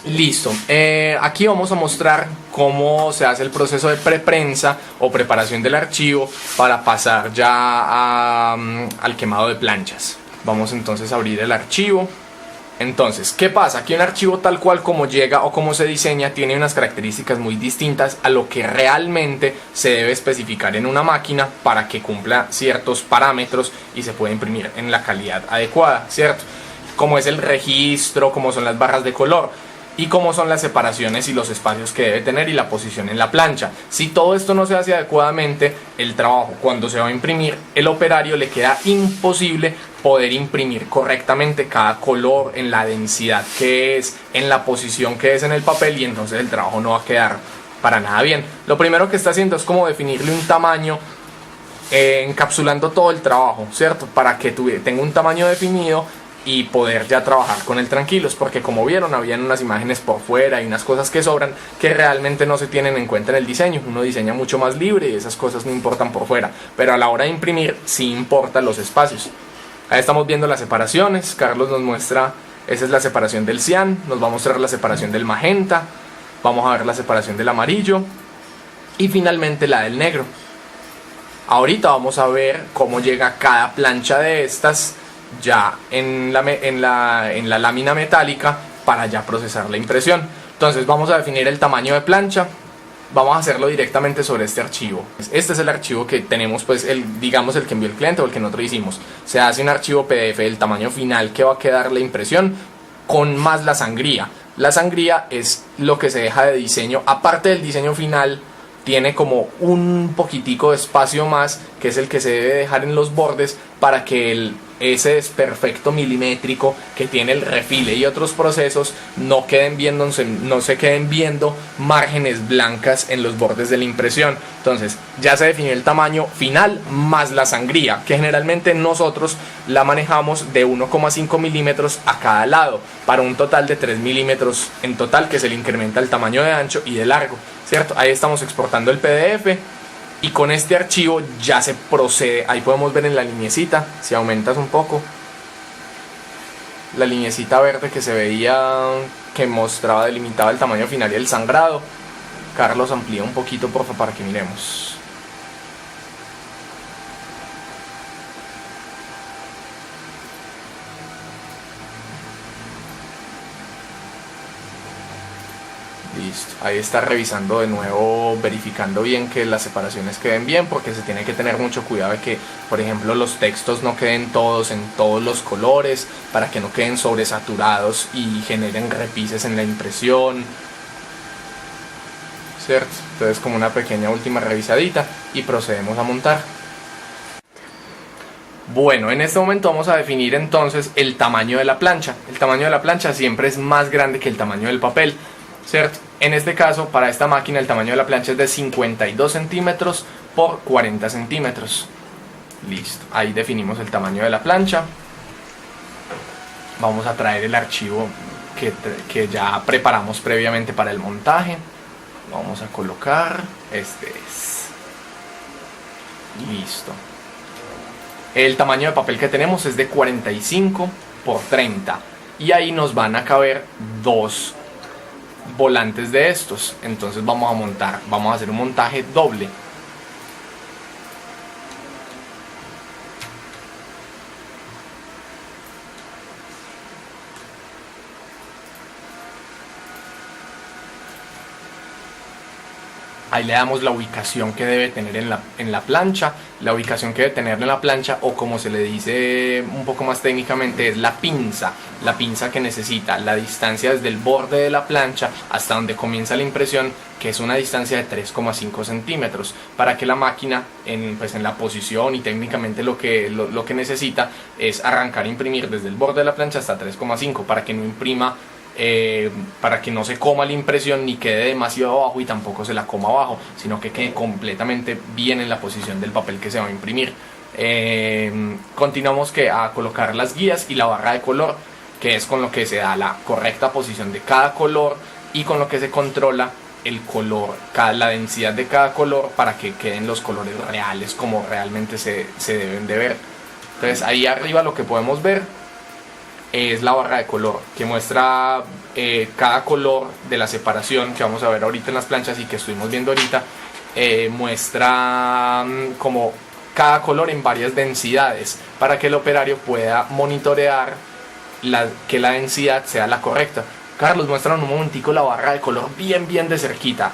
Listo, aquí vamos a mostrar cómo se hace el proceso de preprensa o preparación del archivo para pasar ya al quemado de planchas. Vamos entonces a abrir el archivo. Entonces, ¿qué pasa? Aquí un archivo tal cual como llega o como se diseña tiene unas características muy distintas a lo que realmente se debe especificar en una máquina para que cumpla ciertos parámetros y se pueda imprimir en la calidad adecuada, ¿cierto? Como es el registro, como son las barras de color y cómo son las separaciones y los espacios que debe tener y la posición en la plancha. Si todo esto no se hace adecuadamente, el trabajo cuando se va a imprimir, el operario le queda imposible poder imprimir correctamente cada color en la densidad que es, en la posición que es en el papel, y entonces el trabajo no va a quedar para nada bien. Lo primero que está haciendo es como definirle un tamaño, encapsulando todo el trabajo, ¿cierto? Para que tenga un tamaño definido y poder ya trabajar con él tranquilos, porque como vieron habían unas imágenes por fuera y unas cosas que sobran que realmente no se tienen en cuenta en el diseño. Uno diseña mucho más libre y esas cosas no importan por fuera, pero a la hora de imprimir sí importan los espacios. Ahí estamos viendo las separaciones. Carlos nos muestra, esa es la separación del cian, nos va a mostrar la separación del magenta, vamos a ver la separación del amarillo y finalmente la del negro. Ahorita vamos a ver cómo llega cada plancha de estas ya en la lámina metálica para ya procesar la impresión. Entonces vamos a definir el tamaño de plancha. Vamos a hacerlo directamente sobre este archivo. Este es el archivo que tenemos, pues digamos el que envió el cliente o el que nosotros hicimos. Se hace un archivo PDF del tamaño final que va a quedar la impresión con más la sangría. La sangría es lo que se deja de diseño, aparte del diseño final. Tiene como un poquitico de espacio más, que es el que se debe dejar en los bordes para que ese desperfecto milimétrico que tiene el refile y otros procesos no se queden viendo márgenes blancas en los bordes de la impresión. Entonces ya se definió el tamaño final más la sangría, que generalmente nosotros la manejamos de 1,5 milímetros a cada lado, para un total de 3 milímetros en total, que se le incrementa el tamaño de ancho y de largo, ¿cierto? Ahí estamos exportando el PDF y con este archivo ya se procede. Ahí podemos ver en la lineecita, si aumentas un poco, la lineecita verde que se veía, que mostraba, delimitaba el tamaño final y el sangrado. Carlos, amplía un poquito por favor para que miremos. Listo. Ahí está revisando de nuevo, verificando bien que las separaciones queden bien, porque se tiene que tener mucho cuidado de que, por ejemplo, los textos no queden todos en todos los colores, para que no queden sobresaturados y generen repises en la impresión, ¿cierto? Entonces, como una pequeña última revisadita y procedemos a montar. Bueno, en este momento vamos a definir entonces el tamaño de la plancha. El tamaño de la plancha siempre es más grande que el tamaño del papel, ¿cierto? En este caso, para esta máquina, el tamaño de la plancha es de 52 centímetros por 40 centímetros. Listo, ahí definimos el tamaño de la plancha. Vamos a traer el archivo que ya preparamos previamente para el montaje. Vamos a colocar, este es. Listo. El tamaño de papel que tenemos es de 45 por 30 y ahí nos van a caber dos volantes de estos. Entonces vamos a hacer un montaje doble. Ahí le damos la ubicación que debe tener en la plancha. La ubicación que debe tener en la plancha, o como se le dice un poco más técnicamente, es la pinza. La pinza que necesita la distancia desde el borde de la plancha hasta donde comienza la impresión, que es una distancia de 3,5 centímetros, para que la máquina en la posición y técnicamente lo que necesita es arrancar a imprimir desde el borde de la plancha hasta 3,5, para que no imprima, para que no se coma la impresión ni quede demasiado abajo y tampoco se la coma abajo, sino que quede completamente bien en la posición del papel que se va a imprimir. Continuamos a colocar las guías y la barra de color, que es con lo que se da la correcta posición de cada color y con lo que se controla el color, la densidad de cada color, para que queden los colores reales como realmente se deben de ver. Entonces ahí arriba lo que podemos ver es la barra de color, que muestra cada color de la separación que vamos a ver ahorita en las planchas y que estuvimos viendo ahorita. Muestra como cada color en varias densidades para que el operario pueda monitorear que la densidad sea la correcta. Carlos, muéstranos un momentico la barra de color bien de cerquita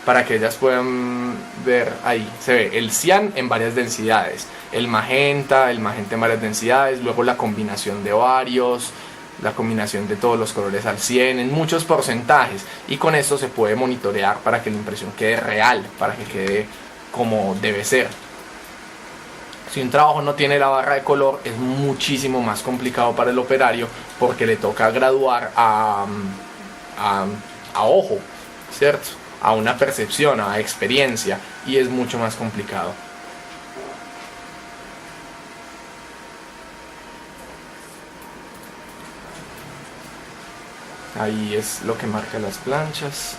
para que ellas puedan ver. Ahí se ve el cian en varias densidades, el magenta en varias densidades, luego la combinación de varios, la combinación de todos los colores al 100 en muchos porcentajes, y con esto se puede monitorear para que la impresión quede real, para que quede como debe ser. Si un trabajo no tiene la barra de color, es muchísimo más complicado para el operario porque le toca graduar a ojo, ¿cierto? A una percepción, a experiencia, y es mucho más complicado. Ahí es lo que marca las planchas.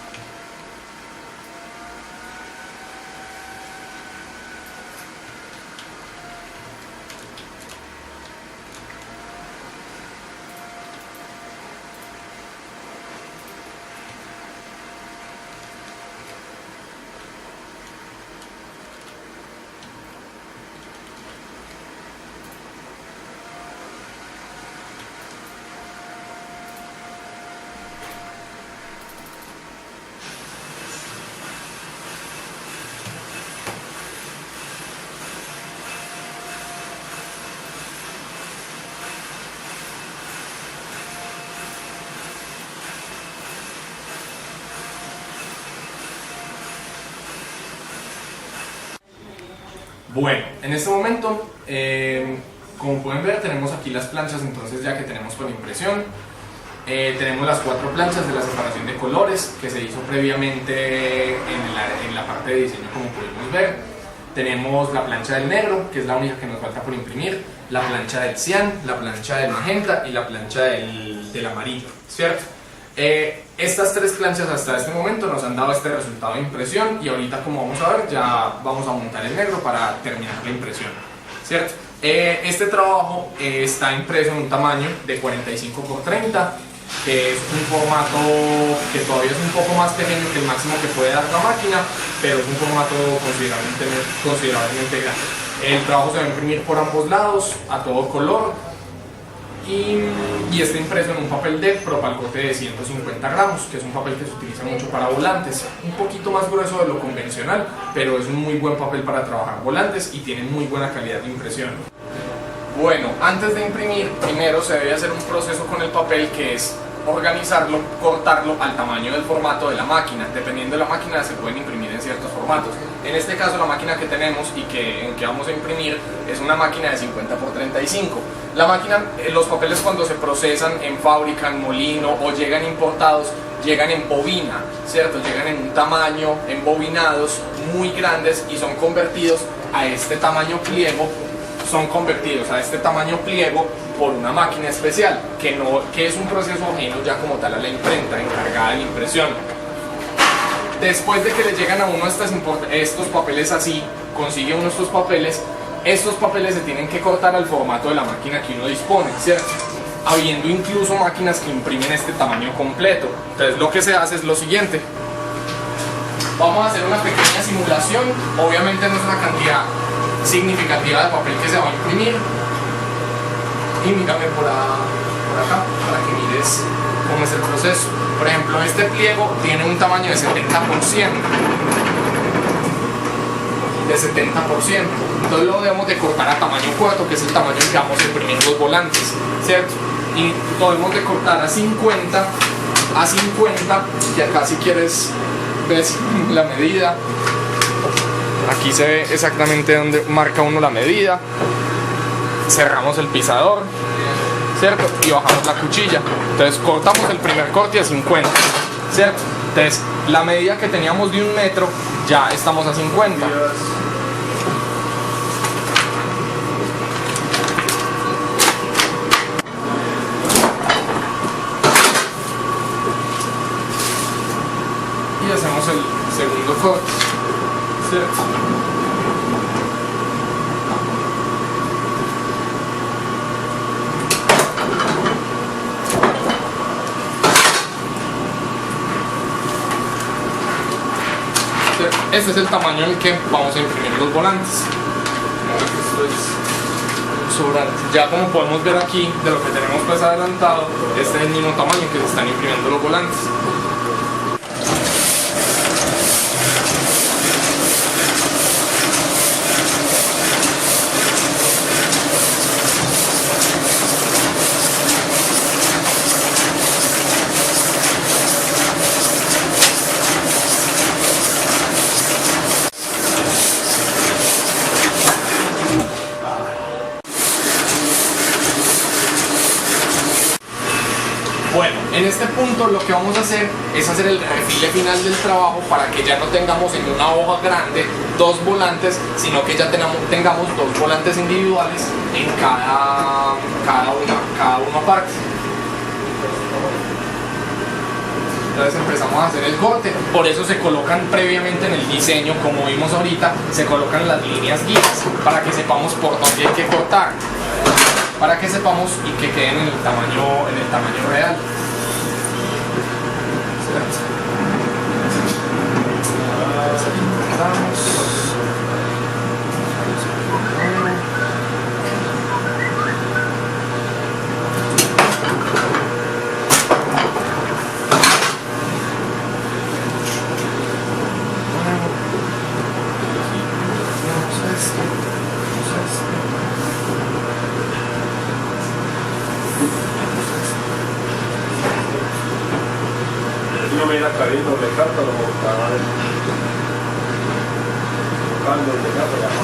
Bueno, en este momento, como pueden ver, tenemos aquí las planchas, entonces ya que tenemos con impresión. Tenemos las 4 planchas de la separación de colores que se hizo previamente en la parte de diseño, como pudimos ver. Tenemos la plancha del negro, que es la única que nos falta por imprimir, la plancha del cian, la plancha del magenta y la plancha del amarillo, ¿cierto? Estas 3 planchas hasta este momento nos han dado este resultado de impresión, y ahorita, como vamos a ver, ya vamos a montar el negro para terminar la impresión, ¿cierto? Este trabajo está impreso en un tamaño de 45 por 30, que es un formato que todavía es un poco más pequeño que el máximo que puede dar la máquina, pero es un formato considerablemente grande. El trabajo se va a imprimir por ambos lados, a todo color, y está impreso en un papel de propalcote de 150 gramos, que es un papel que se utiliza mucho para volantes, un poquito más grueso de lo convencional, pero es un muy buen papel para trabajar volantes y tiene muy buena calidad de impresión. Bueno, antes de imprimir, primero se debe hacer un proceso con el papel, que es organizarlo, cortarlo al tamaño del formato de la máquina. Dependiendo de la máquina se pueden imprimir en ciertos formatos. En este caso, la máquina que tenemos y en que vamos a imprimir es una máquina de 50 por 35. La máquina, los papeles cuando se procesan en fábrica, en molino o llegan importados, llegan en bobina, ¿cierto? Llegan en un tamaño, embobinados, muy grandes, y son convertidos a este tamaño pliego. Son convertidos a este tamaño pliego por una máquina especial, que es un proceso ajeno ya como tal a la imprenta, encargada de la impresión. Después de que le llegan a uno estos papeles así, consigue uno estos papeles se tienen que cortar al formato de la máquina que uno dispone, ¿cierto? Habiendo incluso máquinas que imprimen este tamaño completo. Entonces lo que se hace es lo siguiente. Vamos a hacer una pequeña simulación, obviamente no es una cantidad significativa de papel que se va a imprimir, y mírame por acá para que mires cómo es el proceso. Por ejemplo, este pliego tiene un tamaño de 70%, entonces lo debemos de cortar a tamaño 4, que es el tamaño en que vamos a imprimir los volantes, ¿cierto? Y lo debemos de cortar a 50, y acá, si quieres, ves la medida. Aquí se ve exactamente donde marca uno la medida. Cerramos el pisador, ¿cierto? Y bajamos la cuchilla. Entonces cortamos el primer corte a 50, ¿cierto? Entonces la medida que teníamos de 1 metro, ya estamos a 50. Y hacemos el segundo corte, ¿cierto? este es el tamaño en el que vamos a imprimir los volantes. Esto es sobrante. Ya como podemos ver aquí, de lo que tenemos pues adelantado, este es el mismo tamaño en que se están imprimiendo los volantes. Bueno, en este punto lo que vamos a hacer es hacer el refile final del trabajo para que ya no tengamos en una hoja grande dos volantes, sino que ya tengamos dos volantes individuales en cada uno aparte. Entonces empezamos a hacer el corte, por eso se colocan previamente en el diseño, como vimos ahorita, se colocan las líneas guías para que sepamos por dónde hay que cortar, para que sepamos y que queden en el tamaño real. No me da carino de carta, lo buscaba buscando el de carta ya no.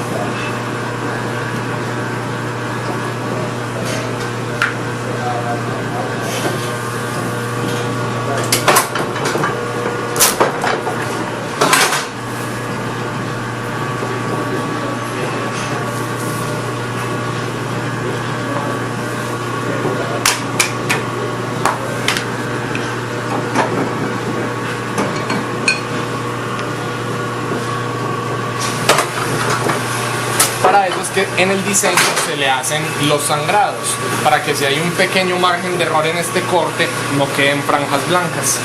Para eso es que en el diseño se le hacen los sangrados, para que si hay un pequeño margen de error en este corte no queden franjas blancas.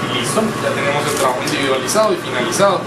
Y listo, ya tenemos el trabajo individualizado y finalizado.